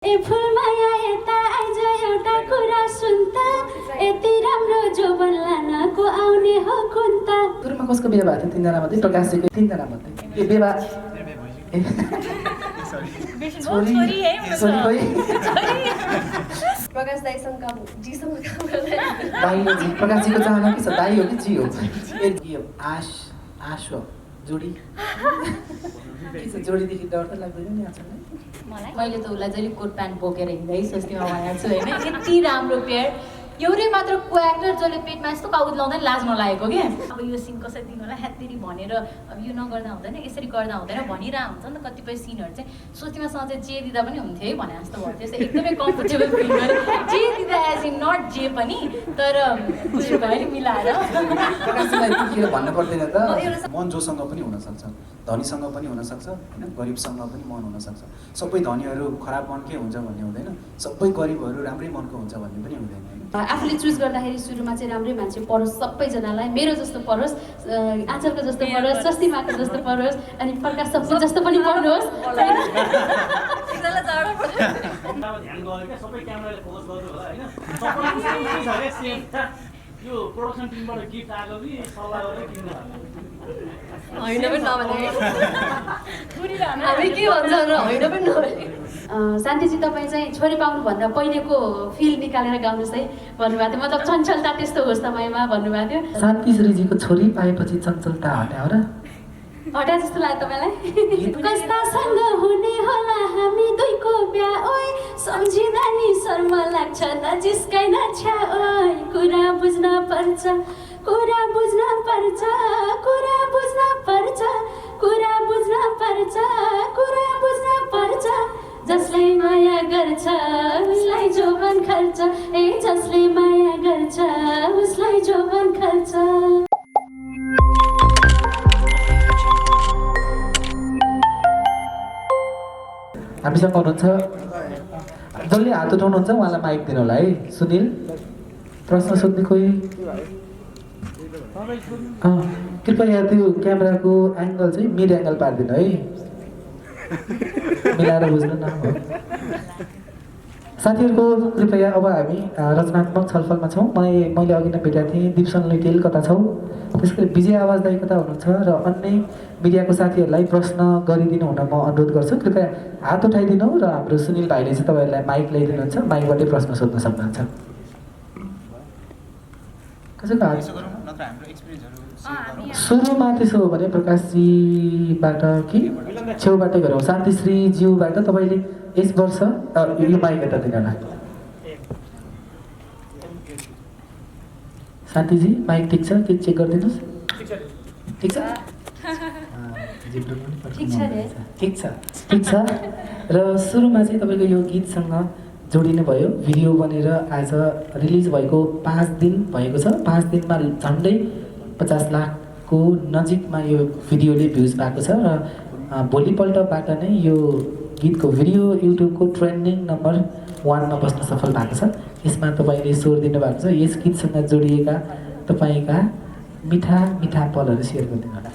ए फुलमाया यता आइज एउटा कुरा सुन्ता यति राम्रो जोबन लानको आउने हो कुन्ता। सुरुमा कसको बिहे भएको थियो? तीनजना मात्रै? प्रकाशजीको तीनजना मात्रै? ए बिहे प्रकाश दाइसँग जीसँग काम गर्दै दाइ हो जी? प्रकाशजीको चाहना के छ? दाइ हो कि जी हो? ए जी हो। आश हो जोडी जोडीदेखि डर त लाग्दैन नि आजकल? मैले त उसलाई जहिले कोट प्यान्ट बोकेर हिँड्दै सोच्नेमा भनेको छु होइन, यति राम्रो पेयर एउटै मात्र को एक्टर जसले पेटमा यस्तो काउज लाउँदा लाज नलागेको क्या। अब यो सिन कसरी दिनु होला ह्यात्तेरी भनेर अब यो नगर्दा हुँदैन, यसरी गर्दा हुँदैन भनिरहेको हुन्छ नि त। कतिपय सिनहरू चाहिँ सोच्नेमासँग चाहिँ जे दिँदा पनि हुन्थ्यो है भने जस्तो भयो। त्यस्तो एकदमै कम्फर्टेबल फिल गरेँ जे दिँदा एज इन नट जे पनि, तर बुझ्नु भयो नि मिलाएर। प्रकाशजीलाई के भन्नु पर्दैन त? मन जोसँग पनि हुनसक्छ, धनीसँग पनि हुनसक्छ होइन, गरिबसँग पनि मन हुनसक्छ। सबै धनीहरू खराब मनकै हुन्छ भन्ने हुँदैन, सबै गरिबहरू राम्रै मनको हुन्छ भन्ने पनि हुँदैन होइन। आफूले चुज गर्दाखेरि सुरुमा चाहिँ राम्रै मान्छे परोस् सबैजनालाई, मेरो जस्तो परोस्, आँचलको जस्तो परोस्, स्वस्तिमाको जस्तो परोस्, अनि प्रकाश सब्जी जस्तो पनि परोस्। यो प्रोडक्सन टिमबाट गिफ्ट आएको कि सल्लाह गरेर किन्नु होइन पनि नभने हामी के भन्छ र होइन पनि नभने। शान्तिजी तपाईँ चाहिँ छोरी पाउनुभन्दा पहिलेको फिल निकालेर गाउनुहोस् है भन्नुभएको थियो। मतलब चञ्चलता त्यस्तो होस् समयमा भन्नुभएको थियो। शान्ति श्रीजीको छोरी पाएपछि चञ्चलता हट्यो र? हटा जस्तो लाग्यो तपाईँलाई? कस्तासँग हुने होला हामी दुईको बिहा ओइ, सम्झिँदा नि शर्म लाग्छ नजिस्काइन छ्या ओइ। कुरा बुझ्न पर्छ, कुरा बुझ्न पर्छ, कुरा बुझ्न पर्छ, कुरा बुझ्न पर्छ, कुरा बुझ्न पर्छ। जसले माया गर्छ उसलाई जोबन खर्च, ए जसले माया गर्छ उसलाई जोबन खर्च। हामीसँग हुनुहुन्छ जसले हात उठाउनुहुन्छ उहाँलाई माइक दिनु होला है। सुनिल प्रश्न सोध्ने कोही? कृपया त्यो क्यामेराको एङ्गल चाहिँ मिड एङ्गल पारिदिनु है, मिलाएर बुझ्नु न। साथीहरूको कृपया अब हामी रचनात्मक छलफलमा छौँ। मैले अघि नै भेटेको थिएँ दिप्सन लुइटेल कता छौ, त्यसै गरी विजय आवाज दाइ कता हुनुहुन्छ र अन्य मिडियाको साथीहरूलाई प्रश्न गरिदिनु हुन म अनुरोध गर्छु। कृपया हात उठाइदिनु र हाम्रो सुनिल भाइले चाहिँ तपाईँहरूलाई माइक ल्याइदिनुहुन्छ, माइकबाटै प्रश्न सोध्न सक्नुहुन्छ। कसैको हात? सुरुमा त्यसो हो भने प्रकाशजीबाट कि छेउबाटै गरौँ। शान्तिश्री ज्यूबाट तपाईँले यस वर्ष यो माइक यता दिनु होला। शान्तिजी माइक ठिक छ कि चेक गरिदिनुहोस्? ठिक छ, ठिक छ, ठिक छ। र सुरुमा चाहिँ तपाईँको यो गीतसँग जोडिनु भयो, भिडियो बनेर आज रिलिज भएको 5 दिन भएको छ। 5 दिनमा झन्डै 50 लाखको नजिकमा यो भिडियोले भ्युज भएको छ र भोलिपल्टबाट नै यो गीतको भिडियो युट्युबको ट्रेन्डिङ नम्बर 1 मा बस्न सफल भएको छ। यसमा तपाईँले स्वर दिनुभएको छ। यस गीतसँग जोडिएका तपाईँका मिठा मिठा पलहरू सेयर गरिदिनु होला।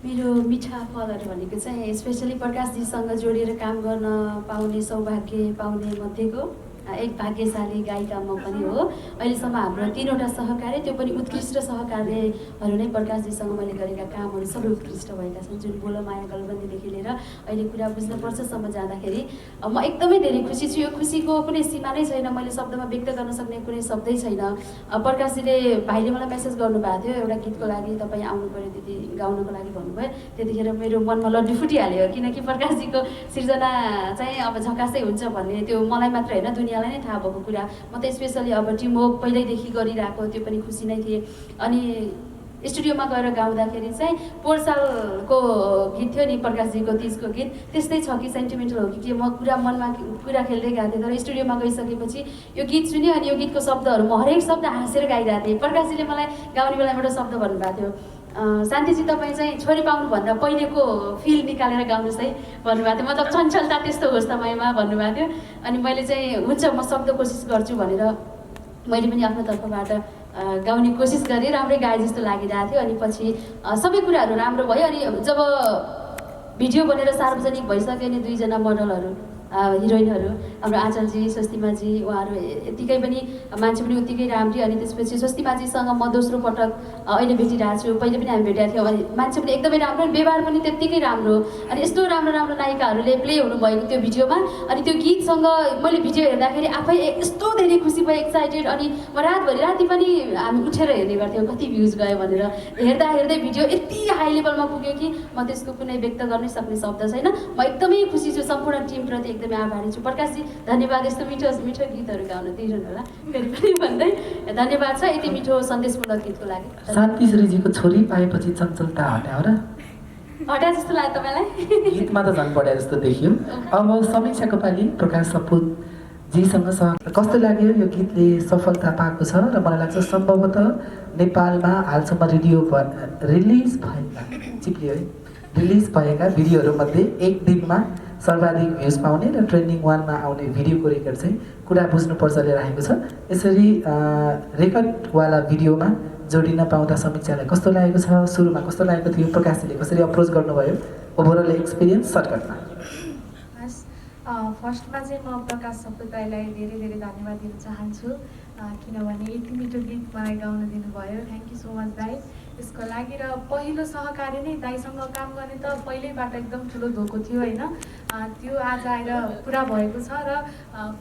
मेरो मिठा पलहरू भनेको चाहिँ स्पेसली प्रकाशजीसँग जोडिएर काम गर्न पाउने सौभाग्य पाउने मध्येको एक भाग्यशाली गायिका म पनि हो। अहिलेसम्म हाम्रो 3वटा सहकार्य, त्यो पनि उत्कृष्ट सहकार्यहरू नै प्रकाशजीसँग मैले गरेका कामहरू सबै उत्कृष्ट भएका छन्। जुन बोल माया गलबन्दीदेखि लिएर अहिले कुरा बुझ्नुपर्छसम्म जाँदाखेरि म एकदमै धेरै खुसी छु। यो खुसीको कुनै सीमा नै छैन, मैले शब्दमा व्यक्त गर्न सक्ने कुनै शब्दै छैन। प्रकाशजीले भाइले मलाई मेसेज गर्नुभएको थियो एउटा गीतको लागि तपाईँ आउनु पऱ्यो त्यति गाउनको लागि भन्नुभयो। त्यतिखेर मेरो मनमा लड्डी फुटिहाल्यो, किनकि प्रकाशजीको सिर्जना चाहिँ अब झकासै हुन्छ भन्ने त्यो मलाई मात्र होइन दुनियाँलाई नै थाहा भएको कुरा। म त स्पेसली अब टिम वर्क पहिल्यैदेखि गरिरहेको, त्यो पनि खुसी नै थिएँ। अनि स्टुडियोमा गएर गाउँदाखेरि चाहिँ पोहोर सालको गीत थियो नि प्रकाशजीको 30 को गीत, त्यस्तै छ कि सेन्टिमेन्टल हो कि के, म कुरा मनमा कुरा खेल्दै गएको थिएँ। तर स्टुडियोमा गइसकेपछि यो गीत सुन्यो अनि यो गीतको शब्दहरू म हरेक शब्द हाँसेर गाइरहेको थिएँ। प्रकाशजीले मलाई गाउने बेलामा एउटा शब्द भन्नुभएको थियो, शान्तिजी तपाईँ चाहिँ छोरी पाउनुभन्दा पहिलेको फिल निकालेर गाउनुहोस् है भन्नुभएको थियो। मतलब चञ्चलता त्यस्तो होस् समयमा भन्नुभएको थियो। अनि मैले चाहिँ हुन्छ म सक्दो कोसिस गर्छु भनेर मैले पनि आफ्नो तर्फबाट गाउने कोसिस गरेँ। राम्रै गाए जस्तो लागिरहेको थियो। अनि पछि सबै कुराहरू राम्रो भयो। अनि जब भिडियो बनेर सार्वजनिक भइसक्यो नि 2 जना मोडलहरू हिरोइनहरू हाम्रो आँचलजी स्वस्तिमाजी उहाँहरू यतिकै पनि मान्छे पनि उत्तिकै राम्री अनि त्यसपछि स्वस्तिमाजीसँग म दोस्रो पटक अहिले भेटिरहेको छु पहिले पनि हामी भेटेका थियौँ अनि मान्छे पनि एकदमै राम्रो अनि व्यवहार पनि त्यत्तिकै राम्रो अनि यस्तो राम्रो राम्रो नायिकाहरूले प्ले हुनुभएको त्यो भिडियोमा अनि त्यो गीतसँग मैले भिडियो हेर्दाखेरि आफै यस्तो धेरै खुसी भएँ एक्साइटेड अनि म राति पनि हामी उठेर हेर्ने गर्थ्यौँ कति भ्युज गयो भनेर हेर्दै भिडियो यति हाई लेभलमा पुग्यो कि म त्यसको कुनै व्यक्त गर्नै सक्ने शब्द छैन म एकदमै खुसी छु सम्पूर्ण टिमप्रति एकदमै आभारी छु प्रकाशजी धन्यवाद यस्तो मिठो मिठो गीतहरू गाउन दिइरहनु होला फेरि पनि भन्दै धन्यवाद छ यति मिठो सन्देशमूलक गीतको लागि शान्ति श्रीजीको छोरी पाएपछि चञ्चलता हट्यो र हटा जस्तो लाग्यो तपाईँलाई गीतमा त झन् बढ्या जस्तो देखियो अब समीक्षाको पालि प्रकाश सपुत जीसँग कस्तो लाग्यो यो गीतले सफलता पाएको छ र मलाई लाग्छ सम्भवतः नेपालमा हालसम्म रिलिज भएका भिडियोहरूमध्ये एक दिनमा सर्वाधिक भ्युज पाउने र ट्रेन्डिङ 1मा आउने भिडियोको रेकर्ड चाहिँ कुरा बुझ्नुपर्छले राखेको छ यसरी रेकर्डवाला भिडियोमा जोडिन पाउँदा समीक्षालाई कस्तो लागेको छ सुरुमा कस्तो लागेको थियो प्रकाशजीले कसरी अप्रोच गर्नुभयो ओभरअल एक्सपिरियन्स सर्टकटमा फर्स्टमा चाहिँ म प्रकाश सपुत दाइलाई धेरै धेरै धन्यवाद दिन चाहन्छु किनभने यति मिठो गीत मलाई गाउन दिनुभयो थ्याङ्क यू सो मच दाइ यसको लागि र पहिलो सहकारी नै दाइसँग काम गर्ने त पहिल्यैबाट एकदम ठुलो धोको थियो होइन त्यो आज आएर पुरा भएको छ र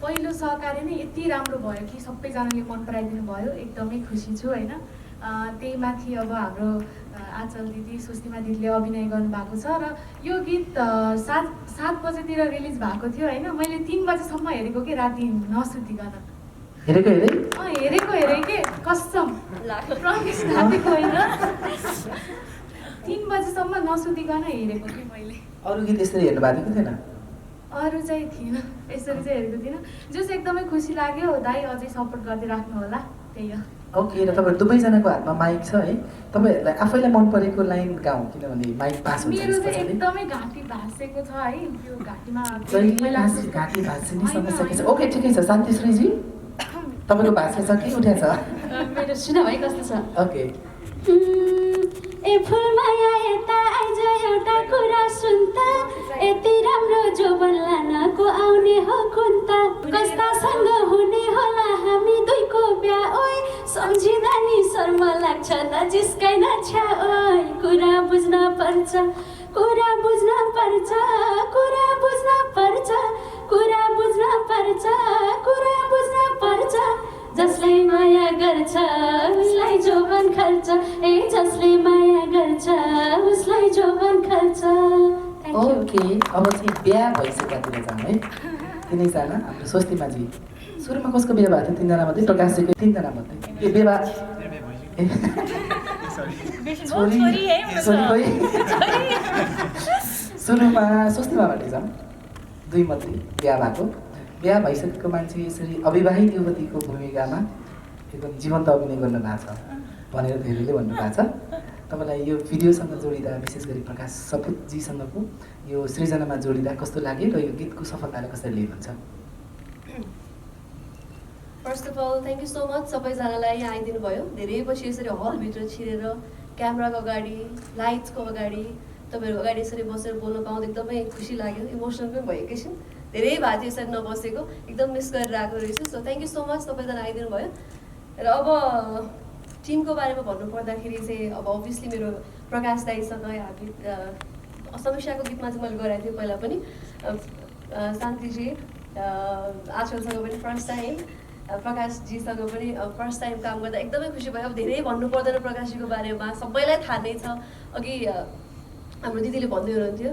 पहिलो सहकारी नै यति राम्रो भयो कि सबैजनाले मन पराइदिनु भयो एकदमै खुसी छु होइन त्यही माथि अब हाम्रो आँचल दिदी स्वस्तिमा दिदीले अभिनय गर्नुभएको छ र यो गीत 7 बजेतिर रिलिज भएको थियो होइन मैले 3 बजेसम्म हेरेको कि राति नसुतिकन हेरेको के कसम प्रमिस राखेको होइन 3 बजेसम्म नसुतिकन हेरेको कि मैले अरू गीत यसरी हेर्नु भएको थिएन अरू चाहिँ थिएन यसरी चाहिँ हेरेको थिइनँ जस एकदमै खुसी लाग्यो दाइ अझै सपोर्ट गर्दै राख्नु होला त्यही हो ओके र तपाईँ दुवैजनाको हातमा माइक छ है तपाईँहरूलाई आफैलाई मन परेको लाइन गाउँ किनभने माइक पास हुन्छ मेरो चाहिँ एकदमै घाँटी भाँसेको छ है त्यो घाँटीमा घाँटी भाँसिने समस्या के छ ओके ठिकै छ शान्ति श्रीजी तपाईँको भाषा छ कि उठ्या छ मेरो सुन भाइ कस्तो छ ओके ए फुलमाया यता आइज एउटा कुरा सुन्त यति राम्रो जोबन लानको आउने हो कुन्ता कस्तासँग हुने होला हामी दुईको बिहा ओइ सम्झिँदा नि शर्म लाग्छ त जिस्काइन छ्या ओइ कुरा बुझ्न पर्छ कुरा बुझ्न पर्छ कुरा बुझ्न पर्छ कुरा बुझ्न पर्छ कुरा बुझ्न पर्छ जसले माया गर्छ उसलाई जोबन खर्च ए जसले माया गर्छ उसलाई जोबन खर्च ओके अब चाहिँ बिहा भइसकेकातिर जाउँ है तिनैजना हाम्रो स्वस्तिमाजी सुरुमा कसको बिहा भएको थियो 3 जना मध्ये प्रकाशजीको 3 जना मध्ये ए बिहा सुरुमा स्वस्तिमाबाट जाउँ 2 मध्ये बिहा भएको बिहा भइसकेको मान्छे यसरी अविवाहित युवतीको भूमिकामा एकदम जीवन्त अभिनय गर्नु भएको छ भनेर धेरैले भन्नुभएको छ तपाईँलाई यो भिडियोसँग जोडिँदा विशेष गरी प्रकाश सपुतजीसँगको यो सृजनामा जोडिँदा कस्तो लाग्यो र यो गीतको सफलतालाई कसरी लिनुहुन्छ first of all thank you so much सबैजनालाई यहाँ आइदिनु भयो धेरै पछि यसरी हलभित्र छिरेर क्यामेराको अगाडि लाइट्सको अगाडि तपाईँहरूको अगाडि यसरी बसेर बोल्न पाउँदा एकदमै खुसी लाग्यो इमोसनल पनि भयो एकैछिन धेरै भएको थियो यसरी नबसेको एकदम मिस गरेर आएको रहेछु so thank you so much सबैजना आइदिनु भयो र अब टिमको बारेमा भन्नुपर्दाखेरि चाहिँ अब अभियसली मेरो प्रकाश दाइसँग हामी समीक्षाको गीतमा चाहिँ मैले गराएको थिएँ पहिला पनि शान्तिजी आँचलसँग पनि फर्स्ट टाइम प्रकाशजीसँग पनि फर्स्ट टाइम काम गर्दा एकदमै खुसी भयो अब धेरै भन्नु पर्दैन प्रकाशजीको बारेमा सबैलाई थाहा नै छ अघि हाम्रो दिदीले भन्दै हुनुहुन्थ्यो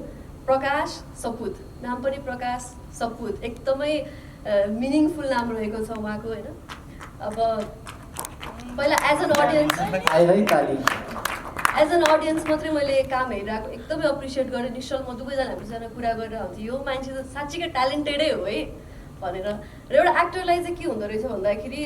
प्रकाश सपुत नाम पनि प्रकाश सपुत एकदमै मिनिङफुल नाम रहेको छ उहाँको होइन अब पहिला एज एन अडियन्स मात्रै मैले काम हेरिरहेको एकदमै अप्रिसिएट गरेँ निश्चल म दुवैजना हामीसँग कुरा गरेर हुन्थ्यो यो मान्छे त साँच्चीकै ट्यालेन्टेडै हो है भनेर र एउटा एक्टरलाई चाहिँ के हुँदो रहेछ भन्दाखेरि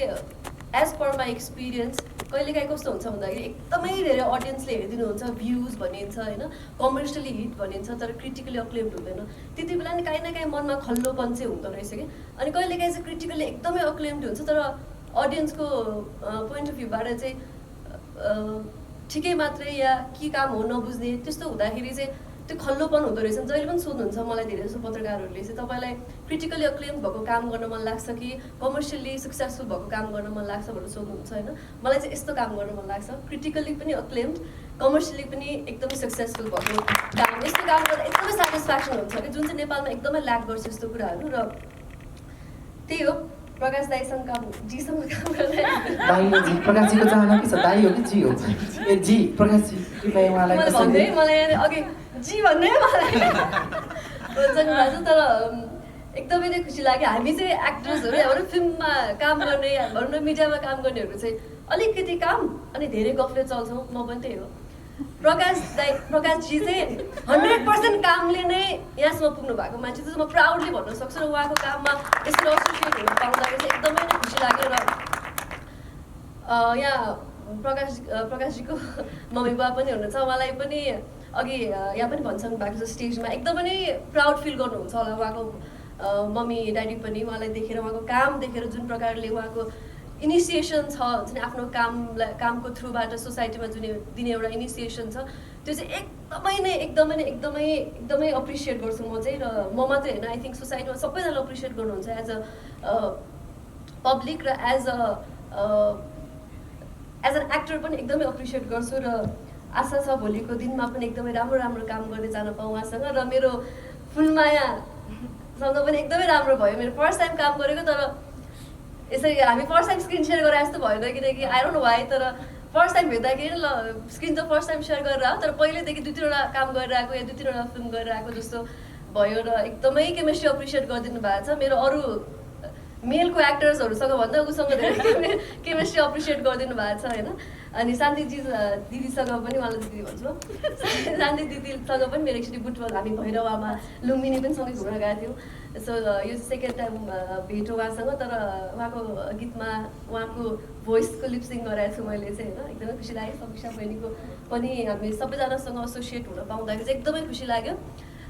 एज पर माई एक्सपिरियन्स कहिलेकाहीँ कस्तो हुन्छ भन्दाखेरि एकदमै धेरै अडियन्सले हेरिदिनुहुन्छ भ्युज भनिन्छ होइन कमर्सियली हिट भनिन्छ तर क्रिटिकली अक्लेम्ड हुँदैन त्यति बेला नि काहीँ न काहीँ मनमा खल्लोपन चाहिँ हुँदो रहेछ कि अनि कहिलेकाहीँ चाहिँ क्रिटिकली एकदमै अक्लेम्ड हुन्छ तर अडियन्सको पोइन्ट अफ भ्यूबाट चाहिँ ठिकै मात्रै या के काम हो नबुझ्ने त्यस्तो हुँदाखेरि चाहिँ त्यो खल्लोपन हुँदो रहेछ। जहिले पनि सोध्नुहुन्छ मलाई धेरै जस्तो पत्रकारहरूले चाहिँ तपाईँलाई क्रिटिकली अक्लेम भएको काम गर्न मन लाग्छ कि कमर्सियली सक्सेसफुल भएको काम गर्न मन लाग्छ भनेर सोध्नुहुन्छ होइन। मलाई चाहिँ यस्तो काम गर्न मन लाग्छ, क्रिटिकली पनि अक्लेम्ड, कमर्सियली पनि एकदमै सक्सेसफुल भएको काम। यस्तो काम गर्दा एकदमै सेटिस्फ्याक्सन हुन्छ कि जुन चाहिँ नेपालमा एकदमै ल्याक गर्छ यस्तो कुराहरू। र त्यही हो, प्रकाश दाईसँग काम, जीसँग काम गर्दा दाई हो जी, प्रकाशजीको चाहना के छ? दाई हो कि जी हो? ए जी, प्रकाशजी कृपया उहाँलाई मैले कसैले- भन्दै मलाई अघि जी भन्दै मलाई हुन्छ नि भाइ। तर एकदमै नै खुसी लाग्यो। हामी चाहिँ एक्ट्रेसहरू हाम्रो फिल्ममा काम गर्ने, भनौँ न मिडियामा काम गर्नेहरू चाहिँ अलिकति काम अनि धेरै गफले चल्छौँ। म पनि त्यही हो। प्रकाशजी चाहिँ 100% कामले नै यहाँसम्म पुग्नु भएको मान्छे चाहिँ म प्राउडली भन्न सक्छु। र उहाँको काममा यसरी एसोसिएट हुन पाउँदाखेरि चाहिँ एकदमै नै खुसी लाग्यो। र यहाँ प्रकाशजीको मम्मी बुवा पनि हुनुहुन्छ, उहाँलाई पनि अघि यहाँ पनि भनिसक्नु भएको छ स्टेजमा, एकदमै नै प्राउड फिल गर्नुहुन्छ होला उहाँको मम्मी ड्याडी पनि। उहाँलाई देखेर, उहाँको काम देखेर जुन प्रकारले उहाँको इनिसिएसन छ, जुन आफ्नो कामको थ्रुबाट सोसाइटीमा जुन दिने एउटा इनिसिएसन छ, त्यो चाहिँ एकदमै अप्रिसिएट गर्छु म चाहिँ। र म मात्रै होइन, आई थिङ्क सोसाइटीमा सबैजनाले अप्रिसिएट गर्नुहुन्छ एज अ पब्लिक र एज एन एक्टर पनि एकदमै अप्रिसिएट गर्छु। र आशा छ भोलिको दिनमा पनि एकदमै राम्रो काम गर्दै जान पाऊँ उहाँसँग। र मेरो फुलमायासँग पनि एकदमै राम्रो भयो। मेरो फर्स्ट टाइम काम गरेको, तर यसरी हामी फर्स्ट टाइम स्क्रिन सेयर गरे जस्तो भएन, किनकि आई डोन्ट नो वाइ। तर फर्स्ट टाइम भेट्दाखेरि ल स्क्रिन त फर्स्ट टाइम सेयर गरेर हो, तर पहिल्यैदेखि 2-3वटा काम गरिरहेको या 2-3वटा फिल्म गरिरहेको जस्तो भयो। र एकदमै केमिस्ट्री अप्रिसिएट गरिदिनु भएको छ। मेरो अरू मेलको एक्टर्सहरूसँग भन्दा उसँग धेरै केमिस्ट्री अप्रिसिएट गरिदिनु भएको छ होइन। अनि शान्ति दिदीसँग पनि, उहाँलाई दिदी भन्छु, शान्ति दिदीसँग पनि मेरो एकचोटि बुटबल हामी भैरवामा लुम्बिनी पनि सँगै घुम्न गएको थियौँ। सो यो सेकेन्ड टाइम भेट उहाँसँग। तर उहाँको गीतमा उहाँको भोइसको लिपसिङ गराएको छु मैले चाहिँ होइन। एकदमै खुसी लाग्यो। समीक्षा बहिनीको पनि हामी सबैजनासँग एसोसिएट हुन पाउँदाखेरि चाहिँ एकदमै खुसी लाग्यो।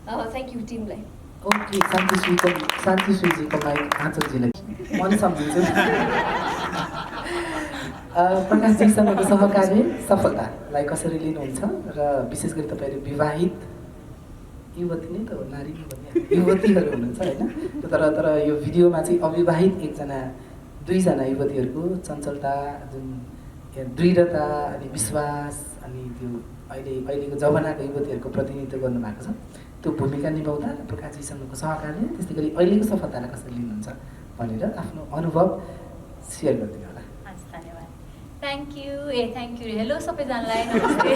थ्याङ्क यू टिमलाई। ओके, शान्तिश्रीजीको माइक आँचलजीलाई म नि सम्झिन्छु। प्रकाशजीसँगको सहकार्य सफलतालाई कसरी लिनुहुन्छ र विशेष गरी तपाईँहरू विवाहित युवती नै त हो, नारी नै भन्ने युवतीहरू हुनुहुन्छ होइन। तर यो भिडियोमा चाहिँ अविवाहित दुईजना युवतीहरूको चञ्चलता, जुन दृढता अनि विश्वास अनि त्यो अहिलेको जमानाको युवतीहरूको प्रतिनिधित्व गर्नुभएको छ, त्यो भूमिका निभाउँदा प्रकाशजीसँगको सहकार्य, त्यस्तै गरी अहिलेको सफलतालाई कसरी लिनुहुन्छ भनेर आफ्नो अनुभव सेयर गरिदिनु होला। हस्, धन्यवाद। Thank you. हेलो सबैजनालाई, नमस्ते।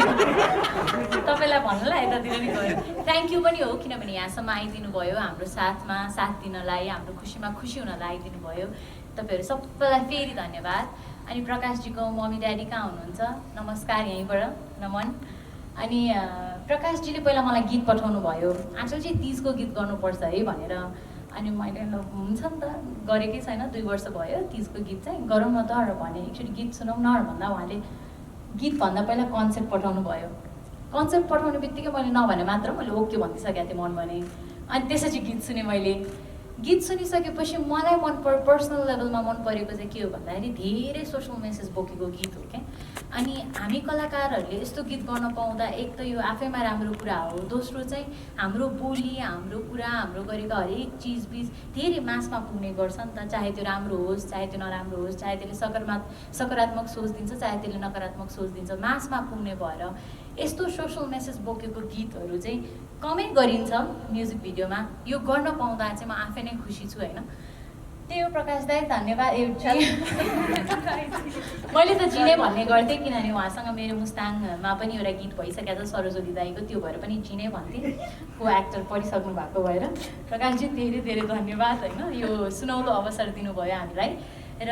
तपाईँलाई भन्नुलाई यतातिर नि गयो। थ्याङ्क यू पनि हो, किनभने यहाँसम्म आइदिनु भयो, हाम्रो साथमा साथ दिनलाई, हाम्रो खुसीमा खुसी हुनलाई आइदिनु भयो। तपाईँहरू सबैलाई फेरि धन्यवाद। अनि प्रकाशजीको मम्मी ड्याडी कहाँ हुनुहुन्छ? नमस्कार यहीँबाट, नमन। अनि प्रकाशजीले पहिला मलाई गीत पठाउनु भयो, आँचलजी तिजको गीत गर्नुपर्छ है भनेर। अनि मैले हुन्छ नि त, गरेकै छैन, 2 वर्ष भयो तिजको गीत चाहिँ गरौँ न त र भने। एकचोटि गीत सुनौँ न भन्दा उहाँले गीतभन्दा पहिला कन्सेप्ट पठाउनु भयो। कन्सेप्ट पठाउने बित्तिकै मैले नभने मात्र मैले ओके भनिसकेको थिएँ मन भने। अनि त्यसपछि गीत सुनेँ मैले। गीत सुनिसकेपछि मलाई पर्सनल लेभलमा मन परेको चाहिँ के हो भन्दाखेरि धेरै सोसल मेसेज बोकेको गीत हो क्या। अनि हामी कलाकारहरूले यस्तो गीत गर्न पाउँदा एक त यो आफैमा राम्रो कुरा हो, दोस्रो चाहिँ हाम्रो बोली, हाम्रो कुरा, हाम्रो गरेका हरेक चिजबिज धेरै मासमा पुग्ने गर्छ नि त। चाहे त्यो राम्रो होस्, चाहे त्यो नराम्रो होस्, चाहे त्यसले सकारात्मक सोच दिन्छ, चाहे त्यसले नकारात्मक सोच दिन्छ, मासमा पुग्ने भएर यस्तो सोसल मेसेज बोकेको गीतहरू चाहिँ कमै गरिन्छ म्युजिक भिडियोमा। यो गर्न पाउँदा चाहिँ म आफै नै खुसी छु होइन। त्यही हो प्रकाश दाई, धन्यवाद। मैले त जिने भन्ने गर्थेँ, किनभने उहाँसँग मेरो मुस्ताङमा पनि एउटा गीत भइसकेको छ सरोजोली दाईको, त्यो भएर पनि जिने भन्थेँ, को एक्टर पढिसक्नु भएको भएर। प्रकाशजी धेरै धन्यवाद होइन, यो सुनौलो अवसर दिनुभयो हामीलाई। र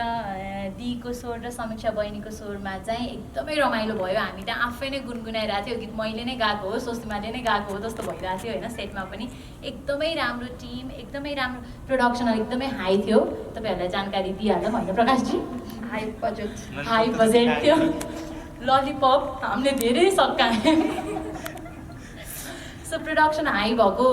दीको स्वर र समीक्षा बहिनीको स्वरमा चाहिँ एकदमै रमाइलो भयो। हामी त्यहाँ आफै नै गुनगुनाइरहेको थियो, गीत मैले नै गाएको हो, स्वस्तिमाले नै गाएको हो जस्तो भइरहेको थियो होइन। सेटमा पनि एकदमै राम्रो टिम, एकदमै राम्रो प्रोडक्सन, एकदमै हाई थियो। तपाईँहरूलाई जानकारी दिइहालौँ होइन प्रकाशजी, हाई बजेट थियो। ललिपप हामीले धेरै सकायौँ। सो प्रोडक्सन हाई भएको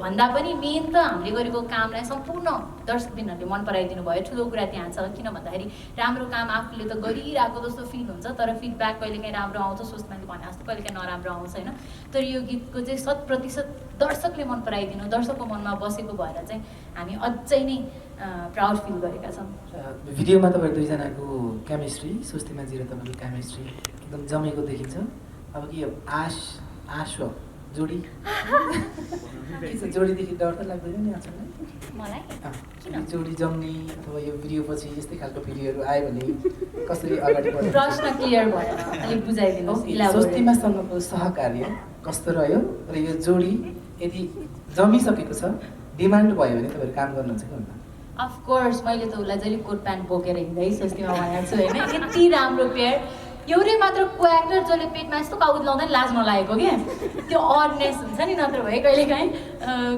भन्दा पनि मेन त हामीले गरेको कामलाई सम्पूर्ण दर्शकबिनहरूले मन पराइदिनु भयो। ठुलो कुरा त्यहाँ छ, किन भन्दाखेरि राम्रो काम आफूले त गरिरहेको जस्तो फिल हुन्छ, तर फिडब्याक कहिलेकाहीँ राम्रो आउँछ, स्वस्तिमाले भने जस्तो कहिलेकाहीँ नराम्रो आउँछ होइन। तर यो गीतको चाहिँ 100% दर्शकले मन पराइदिनु, दर्शकको मनमा बसेको भएर चाहिँ हामी अझै नै प्राउड फिल गरेका छौँ। भिडियोमा तपाईँहरू दुईजनाको केमिस्ट्री, स्वस्तिमाजी र तपाईँको केमिस्ट्री एकदम जमेको देखिन्छ। अब कि यो आश हो जोडी के छ, जोडीदेखि डर त लाग्दैन नि अचम्मै? मलाई जोडी जम्ने अथवा यो भिडियो पछि यस्तै खालको भिडियोहरू आयो भने कसरी अगाडि बढ्ने? प्रश्न क्लियर भएन, अलिक बुझाइदिनुहोस्। स्वस्तिमासँगको सहकार्य कस्तो रह्यो र यो जोडी यदि जमिसकेको छ, डिमान्ड भयो भने तपाईँहरू काम गर्नुहुन्छ कि हुन्न? अफकोर्स मैले त उसलाई जहिले कोट प्यान्ट बोकेर हिँड्दै स्वस्तिमा भनेको छु होइन, यति राम्रो पेयर। एउटै मात्र को एक्टर जसले पेटमा यस्तो काउद लाउँदैन लाज नलागेको क्या, त्यो अडनेस हुन्छ नि। नत्र भए कहिलेकाहीँ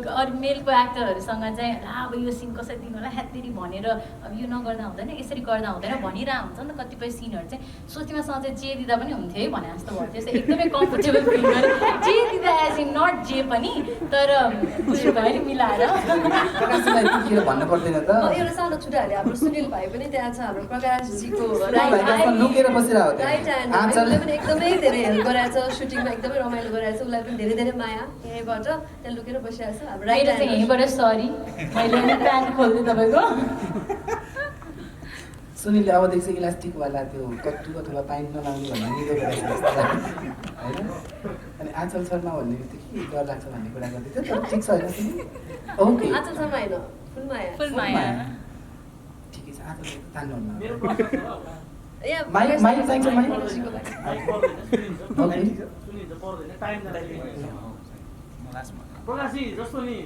अरू मेलको एक्टरहरूसँग चाहिँ अब यो सिन कसरी दिनु होला ह्यात्तेरी भनेर अब यो नगर्दा हुँदैन, यसरी गर्दा हुँदैन भनिरहेको हुन्छ नि त। कतिपय सिनहरू चाहिँ स्वस्तिमासँग चाहिँ जे दिँदा पनि हुन्थ्यो है भने जस्तो भयो। त्यस्तो एकदमै कम्फर्टेबल फिल गरेँ, जे दिँदा एज इन नट जे पनि, तर बुझ्नु भयो नि मिलाएर। भन्नु पर्दैन त, एउटा सानो छुट्टाहरूले हाम्रो सुनिल भाइ पनि त्यहाँ छ, हाम्रो प्रकाशजीको लुकेर बसिरहेको उसले पनि एकदमै धेरै हेल्प गराएछ, सुटिङमा एकदमै रमाइलो गराएछ। उसलाई पनि धेरै धेरै माया यहीँबाट त्यहाँ लुकेर बसिरहेको छ हाम्रो राइट चाहिँ यहीँबाट सरी मैले प्यान्ट खोल्दै तपाईँको। सुनिलले अबदेखि चाहिँ इलास्टिकवाला त्यो कट्टु अथवा पाइन्ट नलाउने भन्ने निदो गरेको छ होइन। अनि आँचल शर्मा भन्ने बित्तिकै डर लाग्छ भन्ने कुरा गर्दै थियो, तर ठिक छ होइन सुनिल? ओके आँचल शर्मा होइन, फुलमाया। फुलमाया ठिकै छ, आँचल तान्नुहुन्न। मेरो प्रश्न छ ल, माइक चाहिन्छ, माइक माइक पर्दैन, सुनिन्छ पर्दैन, टाइम जाँदाखेरि प्रकाशजी जस्तो नि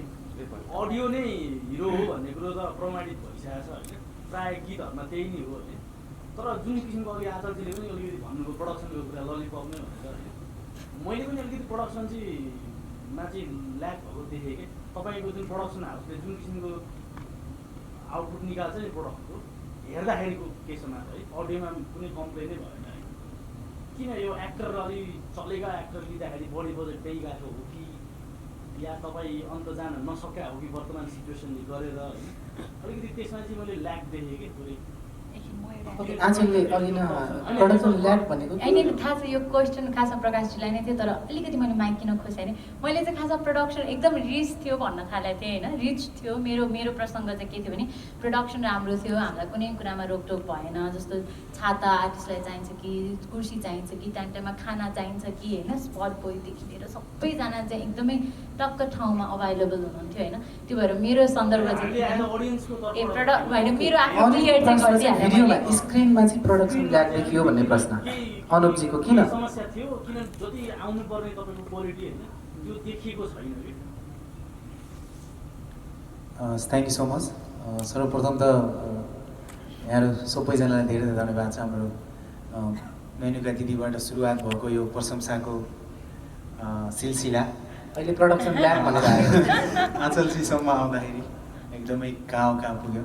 अडियो नै हिरो हो भन्ने कुरो त प्रमाणित भइसकेको छ होइन, प्रायः गीतहरूमा त्यही नै हो होइन। तर जुन किसिमको अघि आचार्यले पनि अलिकति भन्नुभयो प्रडक्सनको कुरा ललिपप नै भनेर होइन, मैले पनि अलिकति प्रडक्सन चाहिँ ल्याक भएको देखेँ कि तपाईँको जुन प्रडक्सन हाउसले जुन किसिमको आउटपुट निकाल्छ नि प्रडक्टको हेर्दाखेरिको केसमा है, अडियोमा कुनै कम्प्लेनै भएन है। किन यो एक्टर अलि चलेका एक्टर लिँदाखेरि बढी बजेट त्यही गएको हो कि या तपाईँ अन्त जान नसकेका हो कि वर्तमान सिचुएसनले गरेर होइन, अलिकति त्यसमा चाहिँ मैले ल्याक देखेँ कि थोरै। आँचलले अघि न प्रडक्सन ल्याक भनेको होइन थाहा छ यो क्वेसन खासमा प्रकाशजीलाई नै थियो, तर अलिकति मैले माइक किन खोसेँ मैले चाहिँ खासमा प्रडक्सन एकदम रिच थियो भन्न थालेको थिएँ होइन। रिच थियो, मेरो प्रसङ्ग चाहिँ के थियो भने प्रडक्सन राम्रो थियो, हामीलाई कुनै कुरामा रोकटोक भएन। जस्तो छाता आर्टिस्टलाई चाहिन्छ कि कुर्सी चाहिन्छ कि टाइममा खाना चाहिन्छ कि होइन, स्पट बोयदेखि लिएर सबैजना चाहिँ एकदमै टक्क ठाउँमा अभाइलेबल हुनुहुन्थ्यो होइन। त्यो भएर मेरो सन्दर्भ चाहिँ ए प्रडक्ट होइन, मेरो आफ्नो क्लियर चाहिँ गरिदिइहालेँ। स्क्रिनमा चाहिँ प्रोडक्सन ल्याक देखियो भन्ने प्रश्न अनुपजीको किन समस्या थियो, किन जति आउनु पर्ने तपाईँको क्वालिटी होइन त्यो देखिएको छैन कि? Thank you so much. सर्वप्रथम त यहाँहरू सबैजनालाई धेरै धेरै धन्यवाद छ। हाम्रो मेनुका दिदीबाट सुरुवात भएको यो प्रशंसाको सिलसिला अहिले प्रोडक्सन ल्याक भनेर आयो, आँचलजीसम्म आउँदाखेरि एकदमै कहाँ पुग्यो।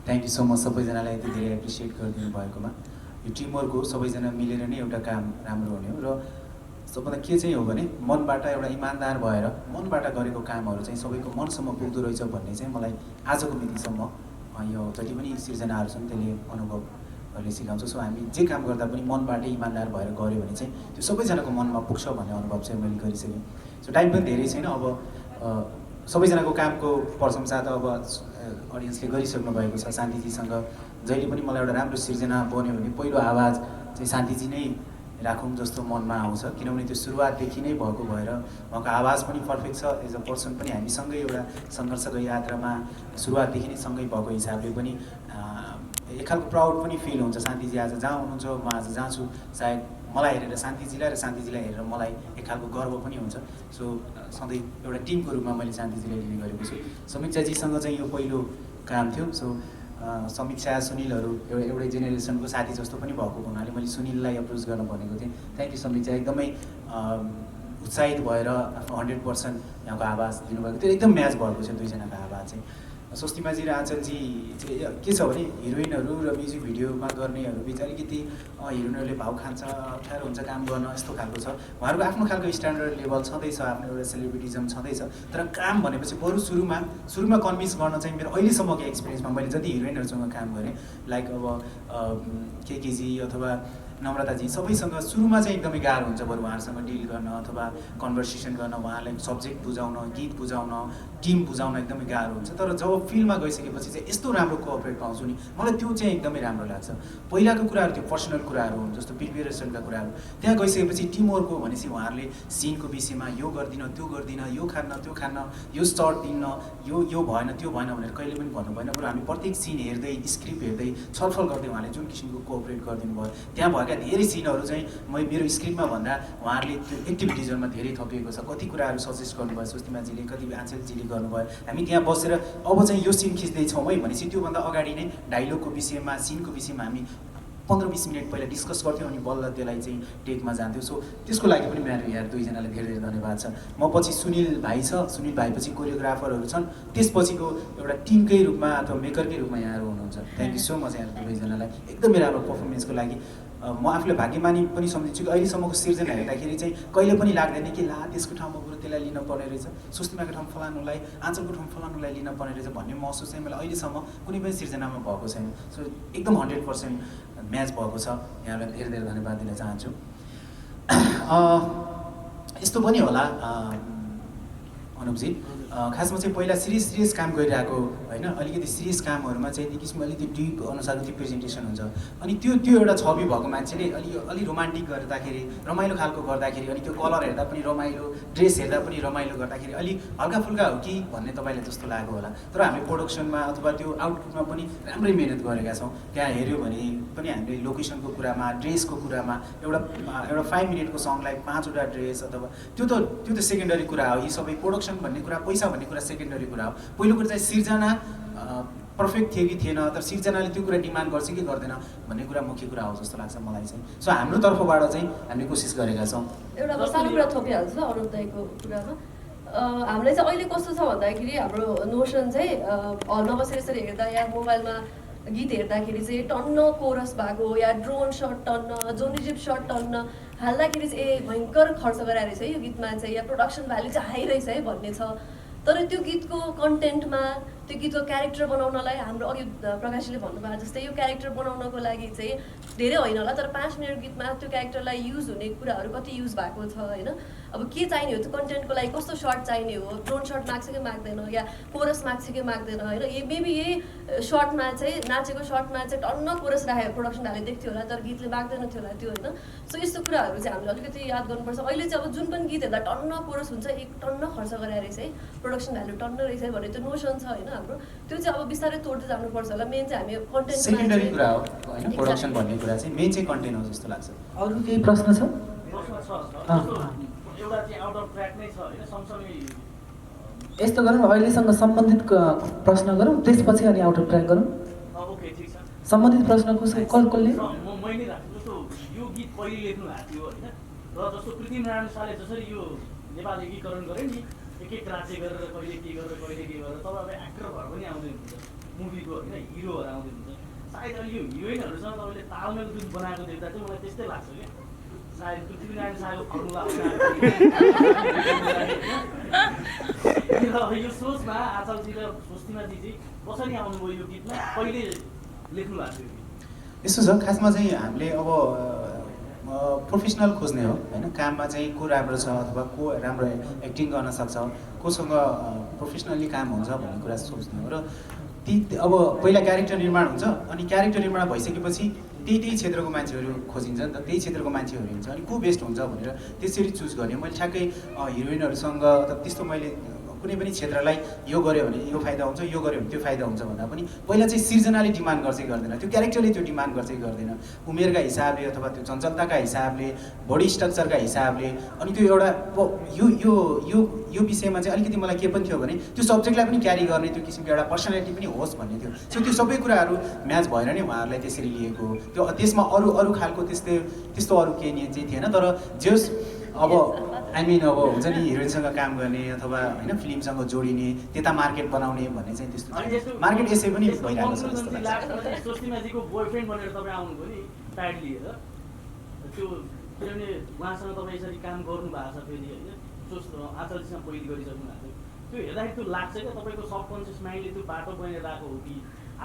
थ्याङ्क यू सो मच सबैजनालाई यति धेरै एप्रिसिएट गरिदिनु भएकोमा। यो टिमवर्क हो, सबैजना मिलेर नै एउटा काम राम्रो हुने हो। र सबभन्दा के चाहिँ हो भने मनबाट एउटा इमान्दार भएर मनबाट गरेको कामहरू चाहिँ सबैको मनसम्म पुग्दो रहेछ भन्ने चाहिँ मलाई आजको मितिसम्म यो जति पनि सिर्जनाहरू छन् त्यसले अनुभवहरूले सिकाउँछ। सो हामी जे काम गर्दा पनि मनबाटै इमान्दार भएर गऱ्यो भने चाहिँ त्यो सबैजनाको मनमा पुग्छ भन्ने अनुभव चाहिँ मैले गरिसकेँ। सो टाइम पनि धेरै छैन, अब सबैजनाको कामको प्रशंसा त अब अडियन्सले गरिसक्नु भएको छ। शान्तिजीसँग जहिले पनि मलाई एउटा राम्रो सिर्जना बन्यो भने पहिलो आवाज चाहिँ शान्तिजी नै राखौँ जस्तो मनमा आउँछ, किनभने त्यो सुरुवातदेखि नै भएको भएर उहाँको आवाज पनि पर्फेक्ट छ। एज अ पर्सन पनि हामीसँगै एउटा सङ्घर्षको यात्रामा सुरुवातदेखि नै सँगै भएको हिसाबले पनि एक खालको प्राउड पनि फिल हुन्छ। शान्तिजी आज जहाँ हुनुहुन्छ म आज जहाँ छु, सायद मलाई हेरेर शान्तिजीलाई र शान्तिजीलाई हेरेर मलाई एक खालको गर्व पनि हुन्छ। सो सधैँ एउटा टिमको रूपमा मैले शान्तिजीलाई लिने गरेको छु। समीक्षाजीसँग चाहिँ यो पहिलो काम थियो। सो समीक्षा सुनिलहरू एउटै जेनेरेसनको साथी जस्तो पनि भएको हुनाले मैले सुनिललाई अप्रोच गर्न भनेको थिएँ। थ्याङ्क यू समीक्षा, एकदमै उत्साहित भएर आफ्नो 100% यहाँको आवाज दिनुभएको थियो। एकदम म्याच भएको छ दुईजनाको आवाज चाहिँ। स्वस्तिमाजी र आँचलजी चाहिँ के छ भने हिरोइनहरू र म्युजिक भिडियोमा गर्नेहरू बिच अलिकति हिरोइनहरूले भाउ खान्छ, अप्ठ्यारो हुन्छ काम गर्न, यस्तो खालको छ। उहाँहरूको आफ्नो खालको स्ट्यान्डर्ड लेभल छँदैछ, आफ्नो एउटा सेलिब्रिटिजम छँदैछ। तर काम भनेपछि बरु सुरुमा कन्भिन्स गर्न चाहिँ मेरो अहिलेसम्मको एक्सपिरियन्समा मैले जति हिरोइनहरूसँग काम गरेँ, लाइक अब केकेजी अथवा नम्रताजी सबैसँग सुरुमा चाहिँ एकदमै गाह्रो हुन्छ बरु उहाँहरूसँग डिल गर्न अथवा कन्भर्सेसन गर्न, उहाँलाई सब्जेक्ट बुझाउन, गीत बुझाउन, टिम बुझाउन एकदमै गाह्रो हुन्छ। तर जब फिल्डमा गइसकेपछि चाहिँ यस्तो राम्रो कोअपरेट पाउँछु नि, मलाई त्यो चाहिँ एकदमै राम्रो लाग्छ। पहिलाको कुराहरू त्यो पर्सनल कुराहरू हुन्, जस्तो प्रिपेरेसनका कुराहरू। त्यहाँ गइसकेपछि टिमवर्क हो भनेपछि उहाँहरूले सिनको विषयमा यो गर्दिनँ, त्यो गर्दिनँ, यो खान्न, त्यो खान्न, यो सर्ट दिन्न, यो भएन, त्यो भएन भनेर कहिले पनि भन्नु भएन। बरु हामी प्रत्येक सिन हेर्दै, स्क्रिप्ट हेर्दै छलफल गर्दै उहाँले जुन किसिमको कोअपरेट गरिदिनु भयो, त्यहाँ भएका धेरै सिनहरू चाहिँ मेरो स्क्रिप्टमा भन्दा उहाँहरूले त्यो एक्टिभिटिजहरूमा धेरै थपिएको छ। कति कुराहरू सजेस्ट गर्नुभयो स्वस्तिमाजीले, कति आँचलजीले गर्नुभयो। हामी त्यहाँ बसेर अब चाहिँ यो सिन खिच्दैछौँ है भनेपछि त्योभन्दा अगाडि नै डायलगको विषयमा, सिनको विषयमा हामी 15-20 मिनट पहिला डिस्कस गर्थ्यौँ अनि बल्ल त्यसलाई चाहिँ टेकमा जान्थ्यौँ। सो त्यसको लागि पनि मेरो यहाँ दुईजनालाई धेरै धेरै धन्यवाद छ। म पछि सुनिल भाइ छ, सुनिल भाइ पछि कोरियोग्राफरहरू छन्, त्यसपछिको एउटा टिमकै रूपमा अथवा मेकरकै रूपमा यहाँहरू हुनुहुन्छ। थ्याङ्क यू सो मच यहाँहरू दुवैजनालाई एकदमै राम्रो पर्फर्मेन्सको लागि। म आफूलाई भाग्यमानी पनि सम्झिन्छु कि अहिलेसम्मको सिर्जना हेर्दाखेरि चाहिँ कहिले पनि लाग्दैन कि ला त्यसको ठाउँमा बरु त्यसलाई लिन पर्ने रहेछ, सुस्तिमाको ठाउँ फलानुलाई, आँचलको ठाउँ फलानुलाई लिन पर्ने रहेछ भन्ने महसुस चाहिँ मलाई अहिलेसम्म कुनै पनि सिर्जनामा भएको छैन। सो एकदम 100% म्याच भएको छ। यहाँलाई धेरै धेरै धन्यवाद दिन चाहन्छु। यस्तो पनि होला अनुपजी, खासमा चाहिँ पहिला सिरियस काम गरिरहेको होइन, अलिकति सिरियस कामहरूमा चाहिँ त्यो किसिमको अलिकति डिप अनुसारको त्यो प्रेजेन्टेसन हुन्छ। अनि त्यो एउटा छवि भएको मान्छेले अलि रोमान्टिक गर्दाखेरि, रमाइलो खालको गर्दाखेरि, अनि त्यो कलर हेर्दा पनि रमाइलो, ड्रेस हेर्दा पनि रमाइलो गर्दाखेरि अलि हल्का फुल्का हो कि भन्ने तपाईँलाई जस्तो लाग्यो होला। तर हामी प्रोडक्सनमा अथवा त्यो आउटपुटमा पनि राम्रै मिहिनेत गरेका छौँ। त्यहाँ हेऱ्यो भने पनि हामीले लोकेसनको कुरामा, ड्रेसको कुरामा एउटा 5 मिनटको सङलाई 5वटा ड्रेस अथवा त्यो त सेकेन्डरी कुरा हो। यी सबै प्रोडक्सन भन्ने कुरा, पैसा भन्ने कुरा सेकेन्डरी कुरा हो। पहिलो कुरा चाहिँ सिर्जना पर्फेक्ट थियो कि थिएन, तर सिर्जनाले त्यो कुरा डिमान्ड गर्छ कि गर्दैन भन्ने कुरा मुख्य कुरा हो जस्तो लाग्छ मलाई चाहिँ। सो हाम्रो तर्फबाट चाहिँ हामीले कोसिस गरेका छौँ। एउटा सानो कुरा थपिहाल्छु अनुप दाइको कुरामा। हामीलाई चाहिँ अहिले कस्तो छ भन्दाखेरि हाम्रो नोसन चाहिँ हलमा बसेर यसरी हेर्दा या मोबाइलमा गीत हेर्दाखेरि चाहिँ टन्न कोरस भएको या ड्रोन सट टन्न, जोनी जिप सट टन्न हाल्दाखेरि चाहिँ भयङ्कर खर्च गराएर रहेछ है यो गीतमा चाहिँ, या प्रोडक्सन भ्याल्यु चाहिँ हाई रहेछ है भन्ने छ। तर त्यो गीतको कन्टेन्टमा, त्यो गीतको क्यारेक्टर बनाउनलाई हाम्रो अघि प्रकाशले भन्नुभयो जस्तै यो क्यारेक्टर बनाउनको लागि चाहिँ धेरै होइन होला, तर 5 मिनट गीतमा त्यो क्यारेक्टरलाई युज हुने कुराहरू कति युज भएको छ होइन। अब के चाहिने हो त्यो कन्टेन्टको लागि, कस्तो सर्ट चाहिने हो, ड्रोन सर्ट माग्छ कि माग्दैन, या कोरस माग्छ कि माग्दैन होइन। मेबी यही सर्टमा चाहिँ नाचेको सर्टमा चाहिँ टन्न कोरस राखेको प्रोडक्सन हाले देख्थ्यो होला, तर गीतले माग्दैन थियो होला त्यो होइन। सो यस्तो कुराहरू चाहिँ हामीले अलिकति याद गर्नुपर्छ। अहिले चाहिँ अब जुन पनि गीत हेर्दा टन्न कोरस हुन्छ, 1 टन्न खर्च गराएर रहेछ है, प्रोडक्सन भ्याल्यु टन्न रहेछ है भन्ने त्यो नोसन छ होइन हाम्रो। त्यो चाहिँ अब बिस्तारै तोड्दै जानुपर्छ होला। मेन चाहिँ हामी कन्टेन्ट सेकेन्डरी कुरा हो होइन, प्रोडक्सन भन्ने कुरा चाहिँ मेन चाहिँ कन्टेन्ट हो जस्तो लाग्छ। अरू केही प्रश्न छ? एउटा चाहिँ आउट अफ ट्र्याक नै छ होइन, सँगसँगै यस्तो गरौँ, अहिलेसँग सम्बन्धित प्रश्न गरौँ, त्यसपछि अनि आउट अफ ट्र्याक गरौँ। ओके ठिक छ। सम्बन्धित प्रश्न कसले? मैले राख्छु जस्तो यो गीत पहिले लेख्नु भएको थियो होइन, र जस्तो पृथ्वीनारायण शाहले जसरी यो नेपाल एकीकरण गरे नि, एक राज्य गरेर कहिले के गरेर तब अब एक्टर भएर पनि आउँदै हुन्छ मुभीको होइन, हिरोहरू आउँदै हुन्छ। सायद अहिले यो हिरोइनहरूसँग तपाईँले तालमेल जुन बनाएको देख्दा चाहिँ मलाई त्यस्तै लाग्छ क्या, सायद पृथ्वीनारायण शाहको फर्मुला यो सोचमा आँचलजी र स्वस्तिमाजी चाहिँ कसरी आउनुभयो यो गीतमा, कहिले लेख्नु भएको थियो? यस्तो छ, खासमा चाहिँ हामीले अब प्रोफेसनल खोज्ने हो होइन, काममा चाहिँ को राम्रो छ अथवा को राम्रो एक्टिङ गर्न सक्छ, कोसँग प्रोफेसनल्ली काम हुन्छ भन्ने कुरा सोच्ने हो। र अब पहिला क्यारेक्टर निर्माण हुन्छ, अनि क्यारेक्टर निर्माण भइसकेपछि त्यही क्षेत्रको मान्छेहरू खोजिन्छ नि त, त्यही क्षेत्रको मान्छेहरू हुन्छ, अनि को बेस्ट हुन्छ भनेर त्यसरी चुज गर्ने। मैले ठ्याक्कै हिरोइनहरूसँग त्यस्तो मैले कुनै पनि क्षेत्रलाई यो गऱ्यो भने यो फाइदा हुन्छ, यो गऱ्यो भने त्यो फाइदा हुन्छ भन्दा पनि पहिला चाहिँ सिर्जनाले डिमान्ड गर्दै गर्दैन, त्यो क्यारेक्टरले त्यो डिमान्ड गर्दै गर्दैन। उमेरका हिसाबले अथवा त्यो चञ्चलताका हिसाबले, बडी स्ट्रक्चरका हिसाबले, अनि त्यो एउटा यो विषयमा चाहिँ अलिकति मलाई के पनि थियो भने त्यो सब्जेक्टलाई पनि क्यारी गर्ने त्यो किसिमको एउटा पर्सनालिटी पनि होस् भन्ने थियो। सो त्यो सबै कुराहरू म्याच भएर नै उहाँहरूलाई त्यसरी लिएको। त्यसमा अरू खालको त्यस्तो अरू केही चाहिँ थिएन। तर जस अब आई मिन अब हुन्छ नि हिरोइनसँग काम गर्ने अथवा होइन फिल्मसँग जोडिने त्यता मार्केट बनाउने भन्ने चाहिँ त्यस्तो मार्केट यसै पनि भइरहेको छ जस्तो लाग्छ। स्वस्तिमाजीको बोयफ्रेन्ड बनेर तपाईँ आउनुभयो नि प्याड लिएर त्यो किनभने उहाँसँग तपाईँ यसरी काम गर्नु भएको छ फेरि होइन आचार्यसँग पहिले गरिसक्नु भएको थियो त्यो हेर्दाखेरि त्यो लाग्छ क्या तपाईँको सबकन्सियस माइन्डले त्यो बाटो बनेर आएको हो कि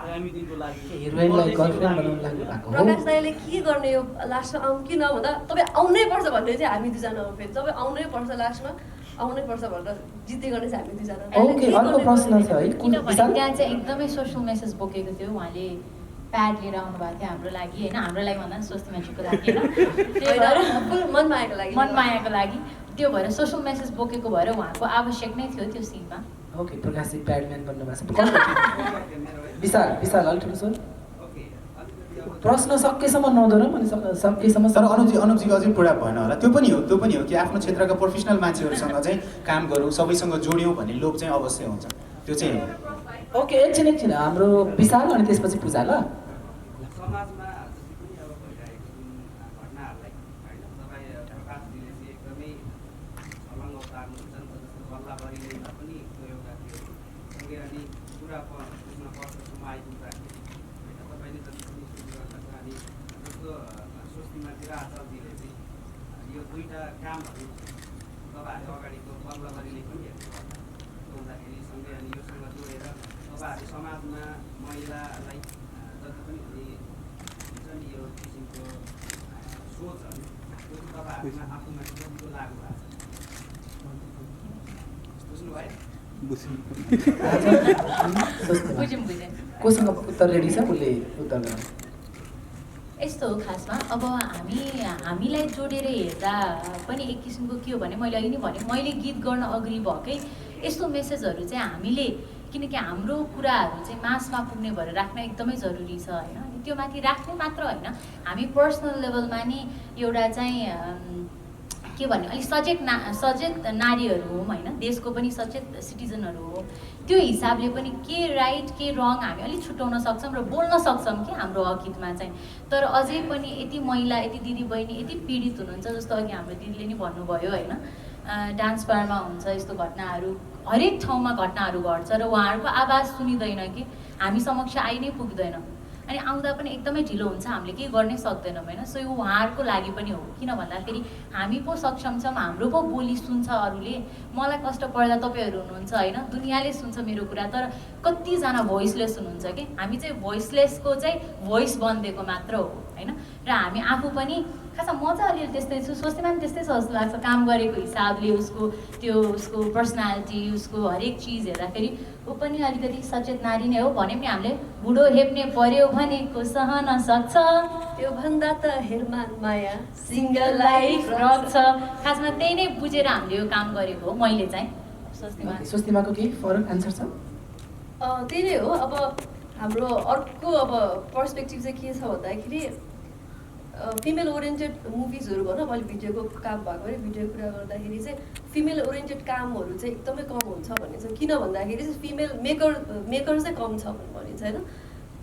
आगामी दिनको लागि हिरोइनलाई गर्लफ्रेन्ड बनाउनु लाग्नु भएको हो। प्रकाश दाइले के गर्ने यो लास्टमा आउँ कि नभन्दा तपाईँ आउनै पर्छ भन्ने चाहिँ हामी दुईजना हो फेरि तपाईँ आउनै पर्छ लास्टमा आउनै पर्छ भनेर जित्दै गर्ने चाहिँ हामी दुईजना। ओके अर्को प्रश्न छ है किनभने त्यहाँ चाहिँ एकदमै सोसल मेसेज बोकेको थियो उहाँले प्याड लिएर आउनुभएको थियो हाम्रो लागि होइन हाम्रो लागि भन्दा पनि स्वस्तिमाजीको लागि होइन त्यही भएर मनमायाको लागि मनमायाको लागि त्यो भएर सोसल मेसेज बोकेको भएर उहाँको आवश्यक नै थियो त्यो सिनमा। ओके प्रकाशजी प्याडम्यान बन्नु भएको छ विशाल अलि ठुलो छ प्रश्न सकेसम्म नदोहोरौँ अनि सकेसम्म तर अनुपजीको अझै पुरा भएन होला त्यो पनि हो कि आफ्नो क्षेत्रका प्रोफेसनल मान्छेहरूसँग चाहिँ काम गरौँ सबैसँग जोड्यौँ भन्ने लोभ चाहिँ अवश्य हुन्छ त्यो चाहिँ हो। ओके एकछिन हाम्रो विशाल अनि त्यसपछि पूजा ल समाजमा जति पनि अब भइरहेको जुन घटनाहरूलाई होइन तपाईँ प्रकाशजीले चाहिँ एकदमै छलङ्ग पार्नुहुन्छ नि त जस्तो बल्लाबरीमा पनि त्यो एउटा थियो सँगै अनि पुरा बुझ्न पर्छ सम्म आइपुग्दाखेरि होइन तपाईँले जति पनि सुनिरहन्छ अनि जस्तो स्वस्तिमाजी र आचार्यजीले चाहिँ यो दुईवटा कामहरू तपाईँहरूले अगाडिको बल्लाबरीले पनि हेर्नु हुँदाखेरि सँगै अनि योसँग जोडेर तपाईँहरूले समाजमा महिलालाई जति पनि हुने हुन्छ नि यो किसिमको सोचहरू त्यो तपाईँहरूमा आफूमा कतिको लागु भएको छ बुझ्नुभयो? बुझेँ कोसँग उत्तर रेडी छ उसले उत्तर गर्नु। यस्तो हो खासमा अब हामीलाई जोडेर हेर्दा पनि एक किसिमको के हो भने मैले अघि नै भने मैले गीत गर्न अग्री भएकै यस्तो मेसेजहरू चाहिँ हामीले किनकि हाम्रो कुराहरू चाहिँ मासमा पुग्ने भएर राख्न एकदमै जरुरी छ होइन अनि त्यो माथि राख्ने मात्र होइन हामी पर्सनल लेभलमा नि एउटा चाहिँ के भन्ने अलिक सचेत नारीहरू हौँ होइन देशको पनि सचेत सिटिजनहरू हो त्यो हिसाबले पनि के राइट के रङ हामी अलिक छुट्याउन सक्छौँ र बोल्न सक्छौँ कि हाम्रो हक हितमा चाहिँ। तर अझै पनि यति महिला यति दिदीबहिनी यति पीडित हुनुहुन्छ जस्तो अघि हाम्रो दिदीले नि भन्नुभयो होइन डान्स बारमा हुन्छ यस्तो घटनाहरू हरेक ठाउँमा घटनाहरू घट्छ र उहाँहरूको आवाज सुनिँदैन कि हामी समक्ष आइ नै पुग्दैन अनि आउँदा पनि एकदमै ढिलो हुन्छ हामीले केही गर्नै सक्दैनौँ होइन। सो यो उहाँहरूको लागि पनि हो किन भन्दाखेरि हामी पो सक्षम छौँ हाम्रो पो बोली सुन्छ अरूले मलाई कष्ट पर्दा तपाईँहरू हुनुहुन्छ होइन दुनियाँले सुन्छ मेरो कुरा तर कतिजना भोइसलेस हुनुहुन्छ कि हामी चाहिँ भोइसलेसको चाहिँ भोइस बनिदिएको मात्र हो होइन। र हामी आफू पनि खासमा म चाहिँ अलिअलि त्यस्तै छु स्वस्तिमा पनि त्यस्तै छ जस्तो लाग्छ काम गरेको हिसाबले उसको पर्सनालिटी उसको हरेक चिज हेर्दाखेरि ऊ पनि अलिकति सचेत नारी नै हो भने पनि हामीले बुढो हेप्ने पर्यो भनेको सहन सक्छ त्यो भन्दा त हेरमान माया सिङ्गल लाइफ रक्छ खासमा त्यही नै बुझेर हामीले यो काम गरेको हो मैले चाहिँ स्वस्तिमाको केही फरक एन्सर छ? त्यही नै हो। अब हाम्रो अर्को अब पर्सपेक्टिभ चाहिँ के छ भन्दाखेरि फिमेल ओरिएन्टेड मुभिजहरू भनौँ अहिले भिडियोको काम भएको अरे भिडियो कुरा गर्दाखेरि चाहिँ फिमेल ओरिएन्टेड कामहरू चाहिँ एकदमै कम हुन्छ भन्ने छ किन भन्दाखेरि चाहिँ फिमेल मेकर चाहिँ कम छ भन्ने भनिन्छ होइन।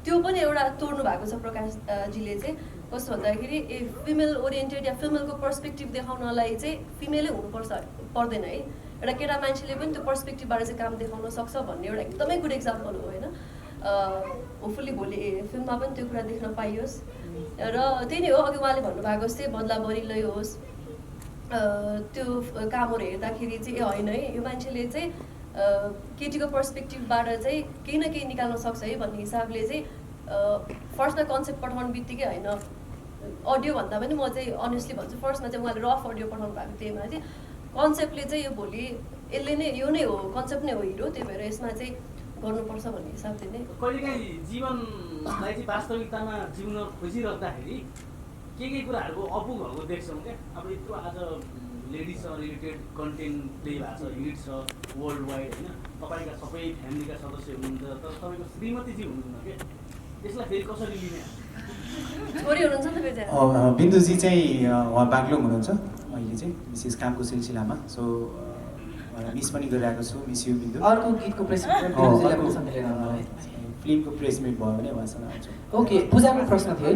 त्यो पनि एउटा तोड्नु भएको छ प्रकाशजीले चाहिँ कस्तो भन्दाखेरि फिमेल ओरिएन्टेड या फिमेलको पर्सपेक्टिभ देखाउनलाई चाहिँ फिमेलै पर्दैन है एउटा केटा मान्छेले पनि त्यो पर्सपेक्टिभबाट चाहिँ काम देखाउन सक्छ भन्ने एउटा एकदमै गुड एक्जाम्पल हो होइन। होपफुल्ली भोलि फिल्ममा पनि त्यो कुरा देख्न पाइयोस् र त्यही नै हो अघि उहाँले भन्नुभएको जस्तै बदलाबरी होस् त्यो कामहरू हेर्दाखेरि चाहिँ होइन है यो मान्छेले चाहिँ केटीको पर्सपेक्टिभबाट चाहिँ केही न केही निकाल्न सक्छ है भन्ने हिसाबले चाहिँ फर्स्टमा कन्सेप्ट पठाउने बित्तिकै होइन अडियो भन्दा पनि म चाहिँ अनेस्टली भन्छु फर्स्टमा चाहिँ उहाँले रफ अडियो पठाउनु भएको त्यहीमा चाहिँ कन्सेप्टले चाहिँ यो भोलि यसले नै यो नै हो कन्सेप्ट नै हो हिरो त्यही भएर यसमा चाहिँ गर्नुपर्छ भन्ने हिसाबले नै कहिलेकाहीँ जीवनलाई चाहिँ वास्तविकतामा जिउन खोजिराख्दाखेरि के कुराहरूको अपुगहरूको देख्छौँ क्या अब यत्रो आज लेडिजसँग रिलेटेड कन्टेन्ट प्ले भएको छ हिट छ वर्ल्ड वाइड होइन तपाईँका सबै फ्यामिलीका सदस्य हुनुहुन्छ तर तपाईँको श्रीमतीजी हुनुहुन्न क्या त्यसलाई फेरि कसरी लिने छोरी हुनुहुन्छ नि त बिन्दुजी चाहिँ उहाँ बाग्लुङ हुनुहुन्छ अहिले चाहिँ विशेष कामको सिलसिलामा सो मिस पनि गरिरहेको छु मिस यु बिन्दु अर्को गीतको प्रेस फिल्मको प्रेस मिट भयो भने उहाँसँग आउँछु। ओके पूजाको प्रश्न थियो है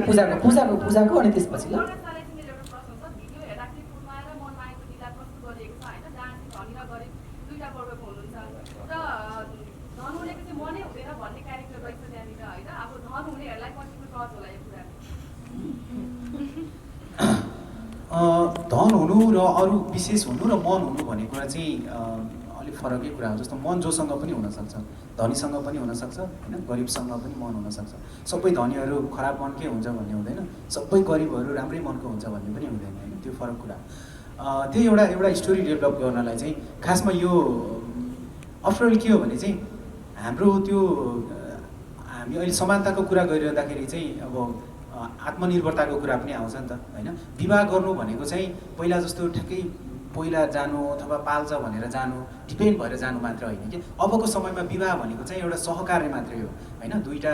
पूजाको अनि त्यसपछि ल र अरू विशेष हुनु र मन हुनु भन्ने कुरा चाहिँ अलिक फरकै कुरा हो। जस्तो मन जोसँग पनि हुनसक्छ, धनीसँग पनि हुनसक्छ होइन, गरिबसँग पनि मन हुनसक्छ। सबै धनीहरू खराब मनकै हुन्छ भन्ने हुँदैन, सबै गरिबहरू राम्रै मनको हुन्छ भन्ने पनि हुँदैन होइन, त्यो फरक कुरा। त्यो एउटा स्टोरी डेभलप गर्नलाई चाहिँ खासमा यो अफ्टरअल के हो भने चाहिँ हाम्रो त्यो हामी अहिले समानताको कुरा गरिरहँदाखेरि चाहिँ अब आत्मनिर्भरताको कुरा पनि आउँछ नि त होइन। विवाह गर्नु भनेको चाहिँ पहिला जस्तो ठ्याक्कै पहिला जानु अथवा पाल्छ भनेर जानु, डिपेन्ड भएर जानु मात्र होइन कि। अबको समयमा विवाह भनेको चाहिँ एउटा सहकार्य मात्रै हो होइन। दुईवटा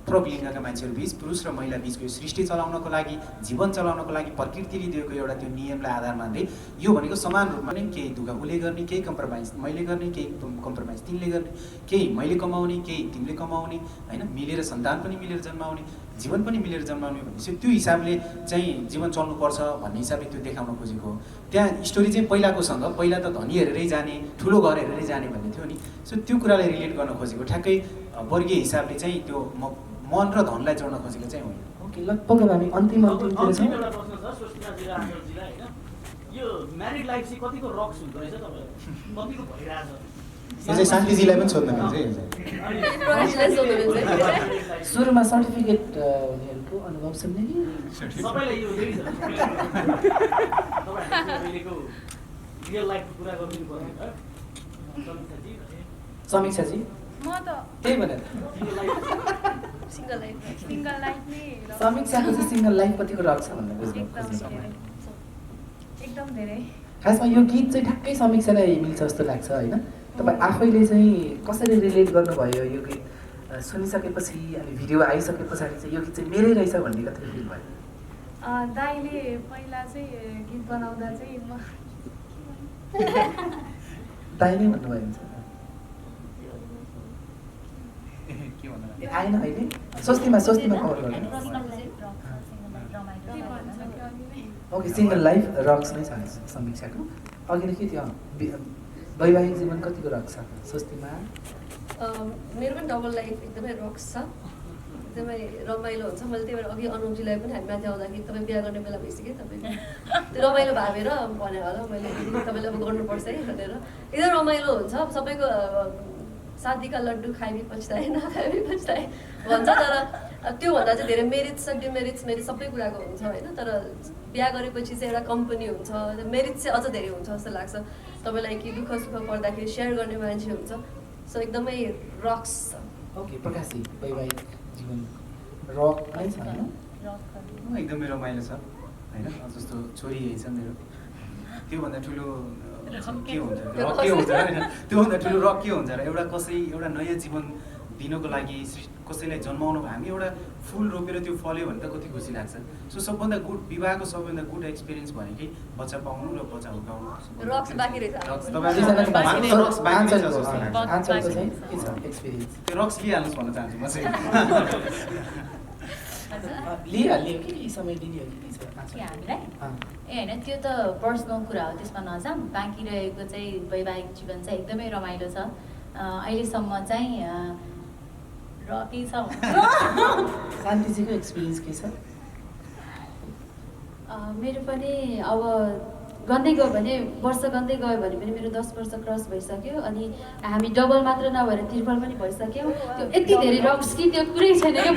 प्रलिङ्गका मान्छेहरू बिच, पुरुष र महिला बिचको यो सृष्टि चलाउनको लागि, जीवन चलाउनको लागि प्रकृतिले दिएको एउटा त्यो नियमलाई आधार मान्दै यो भनेको समान रूपमा नै केही दुःख उसले गर्ने, केही कम्प्रोमाइज मैले गर्ने, केही कम्प्रोमाइज तिमीले गर्ने, केही मैले कमाउने, केही तिमीले कमाउने होइन, मिलेर सन्तान पनि मिलेर जन्माउने, जीवन पनि मिलेर जन्माउने भनेपछि त्यो हिसाबले चाहिँ जीवन चल्नुपर्छ भन्ने हिसाबले त्यो देखाउन खोजेको हो। त्यहाँ स्टोरी चाहिँ पहिलाकोसँग, पहिला त धनी हेरेरै जाने, ठुलो घर हेरेरै जाने भन्ने थियो नि। सो त्यो कुरालाई रिलेट गर्न खोजेको, ठ्याक्कै वर्गीय हिसाबले चाहिँ त्यो मन र धनलाई जोड्न खोजेको चाहिँ होइन। ओके, लगभग अब हामी अन्तिमतिर छौँ। एउटा प्रश्न छ स्वस्तिकाजी र आजलजीलाई होइन, यो म्यारिड लाइफ चाहिँ कतिको रक्स हुँदो रहेछ तपाईँलाई, कतिको भइरहेछ? यो चाहिँ शान्तिजीलाई पनि सोध्नु मिल्छ यो चाहिँ। सुरुमा सर्टिफिकेट हुनेहरूको अनुभव सुन्ने कि सबैलाई यो यही छ तपाईँहरूले अहिलेको रियल लाइफको कुरा गरिदिनु पर्ने भयो समीक्षाजी। समीक्षाजी म त त्यही भनेर सिङ्गल लाइफ नै समीक्षाको चाहिँ सिङ्गल लाइफ कतिको रक्स भन्ने बुझ्नु एकदम धेरै। खासमा यो गीत चाहिँ ठ्याक्कै समीक्षालाई मिल्छ जस्तो लाग्छ होइन। तपाईँ आफैले चाहिँ कसरी रिलेट गर्नुभयो यो गीत सुनिसकेपछि अनि भिडियो आइसके पछाडि चाहिँ यो गीत चाहिँ मेरै रहेछ भन्ने कति फिल भयो? दाइले पहिला चाहिँ गीत बनाउँदा चाहिँ म दाइ नै भन्नुभयो हुन्छ आएन अहिले स्वस्तिमा कभर गर्नु। ओके, सिङ्गल लाइफ रक्स नै छ समीक्षाको। अघिदेखि त्यो वैवाहिक जीवन कतिको रक्स छ स्वस्तिमा? मेरो पनि डबल लाइफ एकदमै रक्स छ, एकदमै रमाइलो हुन्छ। मैले त्यही भएर अघि अनुपजीलाई पनि हामी माथि आउँदाखेरि तपाईँ बिहा गर्ने बेला भइसक्यो, तपाईँ त्यो रमाइलो भावेर भने होला मैले तपाईँले अब गर्नुपर्छ है भनेर। एकदम रमाइलो हुन्छ, सबैको शादीका लड्डु खाइबी पछ्ताए नखाइबी पछ्ताए भन्छ, तर त्योभन्दा चाहिँ धेरै मेरिट्स छ, डिमेरिट्स सबै कुराको हुन्छ होइन। तर बिहा गरेपछि चाहिँ एउटा कम्पनी हुन्छ, मेरिट्स चाहिँ अझ धेरै हुन्छ जस्तो लाग्छ। तपाईँलाई कि दुःख सुख पर्दाखेरि सेयर गर्ने मान्छे हुन्छ, सो एकदमै रक्स छ। ओके, प्रकाशजी वैवाहिक जीवन रक नै छ होइन? एकदमै रमाइलो छ होइन। जस्तो छोरी यही छ मेरो, त्योभन्दा ठुलो के हुन्छ रक के हुन्छ होइन, त्योभन्दा ठुलो रक के हुन्छ र एउटा नयाँ जीवन दिनको लागि कसैलाई जन्माउनु, हामी एउटा फुल रोपेर त्यो फल्यो भने त कति खुसी लाग्छ। सो सबभन्दा गुड विवाहको सबभन्दा गुड एक्सपिरियन्स भनेकै बच्चा पाउनु र बच्चा हुर्काउनु। रक्स बाँकी रहेछ। त्यो रक्स लिइहाल्नुहोस् भन्न चाहन्छु म चाहिँ। लिइहाल्यो कि समय दिने हो कि हामीलाई ए होइन, त्यो त पर्सनल कुरा हो, त्यसमा नजाऊँ। बाँकी रहेको चाहिँ वैवाहिक जीवन चाहिँ एकदमै रमाइलो छ। अहिलेसम्म चाहिँ रकी छ। शान्तिजीको एक्सपिरियन्स के छ? मेरो पनि अब गर्दै गयो भने वर्ष गर्दै गयो भने पनि मेरो 10 वर्ष क्रस भइसक्यो। अनि हामी डबल मात्र नभएर त्रिपल पनि भइसक्यौँ। त्यो यति धेरै रक्स कि त्यो कुरै छैन क्या,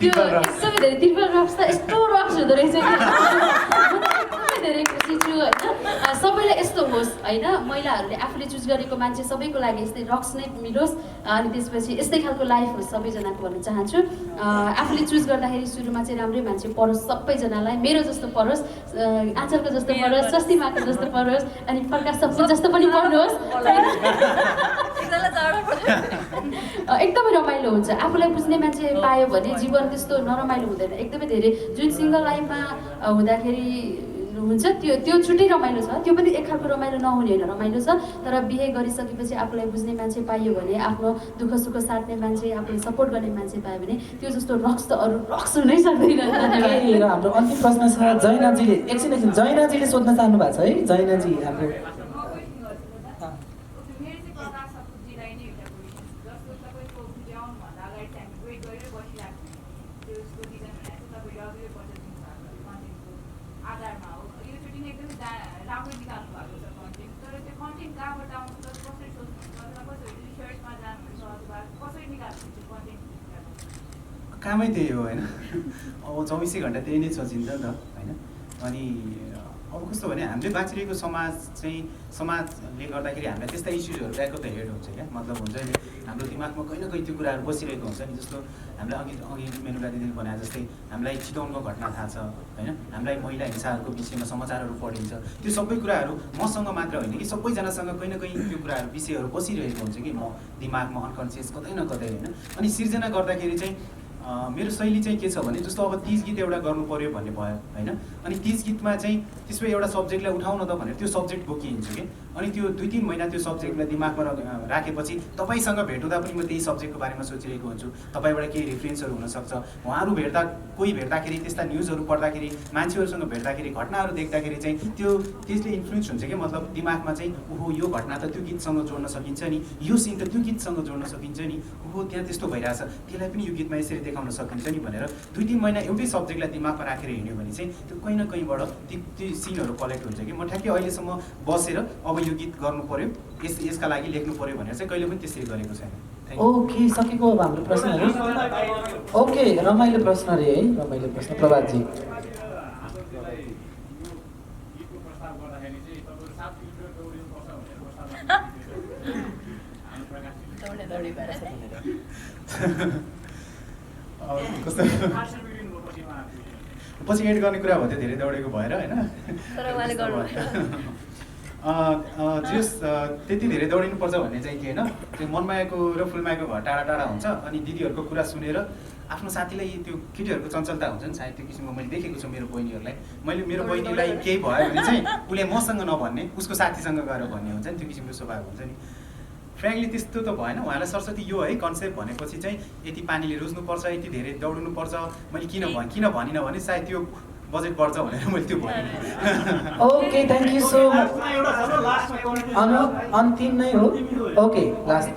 त्यो एकदमै धेरै त्रिपल रक्स त यस्तो रक्स हुँदो रहेछ कि एकदमै धेरै खुसी छु होइन। सबैलाई यस्तो होस् होइन, महिलाहरूले आफूले चुज गरेको मान्छे सबैको लागि यस्तै रक्स नै मिलोस्, अनि त्यसपछि यस्तै खालको लाइफ होस् सबैजनाको भन्न चाहन्छु। आफूले चुज गर्दाखेरि सुरुमा चाहिँ राम्रै मान्छे परोस् सबैजनालाई, मेरो जस्तो परोस्, आँचलको जस्तो परोस्, स्वस्तिमाको जस्तो परोस्, अनि प्रकाश सबको जस्तो पनि पर्नुहोस्। एकदमै रमाइलो हुन्छ। आफूलाई बुझ्ने मान्छे पायो भने जीवन त्यस्तो नरमाइलो हुँदैन। एकदमै धेरै जुन सिङ्गल लाइफमा हुँदाखेरि हुन्छ त्यो छुट्टै रमाइलो छ, त्यो पनि एक खालको रमाइलो नहुने होइन, रमाइलो छ। तर बिहे गरिसकेपछि आफूलाई बुझ्ने मान्छे पाइयो भने, आफ्नो दुःख सुख साट्ने मान्छे, आफूले सपोर्ट गर्ने मान्छे पायो भने त्यो जस्तो रक्स त अरू रक्स हुनै सक्दैन। र हाम्रो अन्तिम प्रश्न छ जैनाजीले, एकछिन जैनाजीले सोध्न चाहनु भएको छ है। जैनाजी हाम्रो पनि एकदमै राम्रो निकाल्नु भएको छ कन्टेन्ट, तर त्यो कन्टेन्ट कहाँबाट आउँछ, कसरी सोच्नुहुन्छ अथवा कसरी रिसर्चमा जानुहुन्छ अथवा कसरी निकाल्नुहुन्छ कन्टेन्ट? कामै त्यही हो होइन। अब 24 घन्टा त्यही नै सोचिन्छ नि त होइन। अनि अब कस्तो भने हामीले बाँचिरहेको समाज चाहिँ समाजले गर्दाखेरि हामीलाई त्यस्ता इस्युजहरू ब्याक अफ द हेड हुन्छ क्या। मतलब हुन्छ नि हाम्रो दिमागमा कहीँ न कहीँ त्यो कुराहरू बसिरहेको हुन्छ नि। जस्तो हामीलाई अघि मेनुका दिदीले भने जस्तै हामीलाई चितवनको घटना थाहा छ होइन, हामीलाई महिला हिंसाहरूको विषयमा समाचारहरू पढिन्छ। त्यो सबै कुराहरू मसँग मात्र होइन कि सबैजनासँग कहीँ न कहीँ त्यो कुराहरू विषयहरू बसिरहेको हुन्छ कि म दिमागमा अनकन्सियस कतै न कतै होइन। अनि सिर्जना गर्दाखेरि चाहिँ मेरो शैली चाहिँ के छ भने जस्तो अब 30 गीत एउटा गर्नु पर्यो भन्ने भयो होइन। अनि 30 गीतमा चाहिँ त्यसमा एउटा सब्जेक्टलाई उठाउन त भनेर त्यो सब्जेक्ट बोकिन्छ कि। अनि त्यो 2-3 महिना त्यो सब्जेक्टलाई दिमागमा राखेपछि तपाईँसँग भेट हुँदा पनि म त्यही सब्जेक्टको बारेमा सोचिरहेको हुन्छु। तपाईँबाट केही रेफरेन्सहरू हुनसक्छ। उहाँहरू कोही भेट्दाखेरि त्यस्ता न्युजहरू पढ्दाखेरि मान्छेहरूसँग भेट्दाखेरि घटनाहरू देख्दाखेरि चाहिँ त्यसले इन्फ्लुएन्स हुन्छ कि। मतलब दिमागमा चाहिँ ओहो यो घटना त त्यो गीतसँग जोड्न सकिन्छ नि, यो सिन त त्यो गीतसँग जोड्न सकिन्छ नि, ओहो त्यहाँ त्यस्तो भइरहेछ, त्यसलाई पनि यो गीतमा यसरी देखाउन सकिन्छ नि भनेर 2-3 महिना एउटै सब्जेक्टलाई दिमागमा राखेर हिँड्यो भने चाहिँ त्यो कहीँ न कहीँबाट त्यो सिनहरू कलेक्ट हुन्छ कि। म ठ्याक्कै अहिलेसम्म बसेर अब यो गीत गर्नु पर्यो, यसका लागि लेख्नु पर्यो भनेर चाहिँ कहिले पनि त्यसरी गरेको छैन। ओके, सकेको अब हाम्रो प्रश्नहरू। ओके, रमाइलो प्रश्न रे है, रमाइलो प्रश्न। प्रभातजी कस्तो पछि एड गर्ने कुरा भयो, धेरै दौडेको भएर होइन। तर उहाँले गर्नु जस त्यति धेरै दौडिनुपर्छ भन्ने चाहिँ के होइन, त्यो मनमायाको र फुलमायाको घर टाढा टाढा हुन्छ। अनि दिदीहरूको कुरा सुनेर आफ्नो साथीलाई त्यो केटीहरूको चञ्चलता हुन्छ नि, सायद त्यो किसिमको मैले देखेको छु मेरो बहिनीहरूलाई। मेरो बहिनीलाई केही भयो भने चाहिँ उसले मसँग नभन्ने, उसको साथीसँग गएर भन्ने हुन्छ नि, त्यो किसिमको स्वभाव हुन्छ नि। फ्रेङ्कली त्यस्तो त भएन। उहाँलाई सरस्वती यो है कन्सेप्ट भनेपछि चाहिँ यति पानीले रुच्नुपर्छ, यति धेरै दौड्नुपर्छ, मैले किन भनिनँ भने सायद त्यो बजेट बढ्छ भनेर मैले त्यो भनेँ। Okay, thank you so much. अन्तिम नै हो। ओके, लास्ट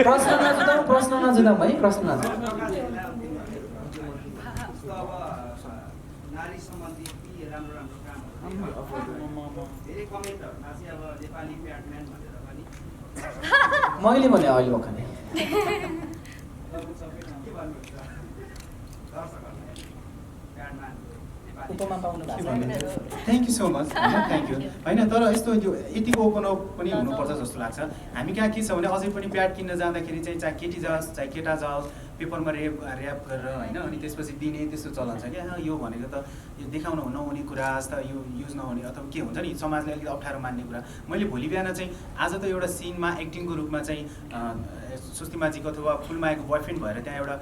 प्रश्न नजुदाउँ है, प्रश्न नजुदाउँ। नारी सम्बन्धी राम्रो कामहरू धेरै कमेन्टहरूमा चाहिँ अब नेपाली प्याडम्यान भनेर पनि मैले भने अहिले भर्खरै thank you so much, thank you होइन। तर यस्तो यो यतिको ओपन अप पनि हुनुपर्छ जस्तो लाग्छ। हामी कहाँ के छ भने अझै पनि प्याड किन्न जाँदाखेरि चाहिँ चाहे केटी जाओस् चाहे केटा जाओस् पेपरमा ऱ्याप गरेर होइन, अनि त्यसपछि दिने त्यस्तो चलन छ क्या। यो भनेको त यो देखाउन नहुने कुरा, जस्तो यो युज नहुने अथवा के हुन्छ नि समाजले अलिकति अप्ठ्यारो मान्ने कुरा। मैले भोलि बिहान चाहिँ आज त एउटा सिनमा एक्टिङको रूपमा चाहिँ सुस्तिमाजीको अथवा फुलमायाको बोयफ्रेन्ड भएर त्यहाँ एउटा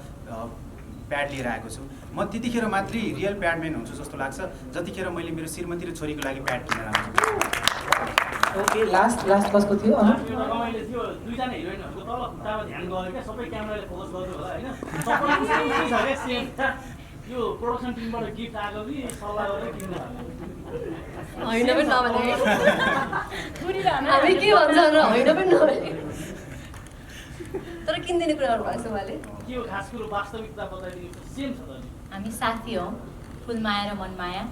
प्याड लिएर आएको छु। म त्यतिखेर मात्रै रियल प्याडम्यान हुन्छु जस्तो लाग्छ जतिखेर मैले मेरो श्रीमती र छोरीको लागि प्याड किनेर आउँछु। ओके, लास्ट कसको थियो? रमाइलो थियो, दुईजना हिरोइनहरूको तल खुट्टामा ध्यान गयो क्या, सबै क्यामेराले फोकस गर्यो होला होइन। यो प्रोडक्सन टिमबाट गिफ्ट आएको कि सल्लाह गरेर किन्नु होइन पनि नभने हामी के भन्छ र होइन पनि नभने तर किनिदिने कुरा गर्नुभएको छ उहाँले। के हो खास कुरो वास्तविकता बताइदिनु, सेम छ त नि। हामी साथी हौ, फुलमाया र मनमाया,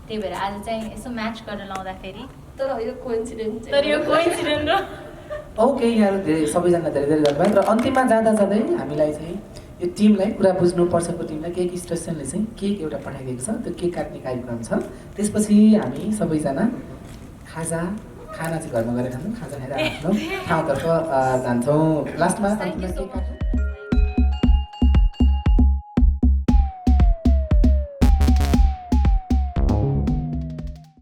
त्यही भएर आज चाहिँ यसो म्याच गर्न लाउँदाखेरि तर यो कोइन्सिडेन्ट र ओके, यहाँहरू धेरै सबैजना धेरै धन्यवाद। र अन्तिममा जाँदा जाँदै हामीलाई चाहिँ यो टिमलाई कुरा बुझ्नुपर्छको टिमलाई केक स्टेसनले चाहिँ केक एउटा पठाइदिएको छ, त्यो केक काट्ने कार्यक्रम छ। त्यसपछि हामी सबैजना खाना चाहिँ घरमा गएर खान्छौँ, खाजा खाएर आफ्नो ठाउँतर्फ जान्छौँ। लास्टमा अन्तिममा केक काट्छौँ।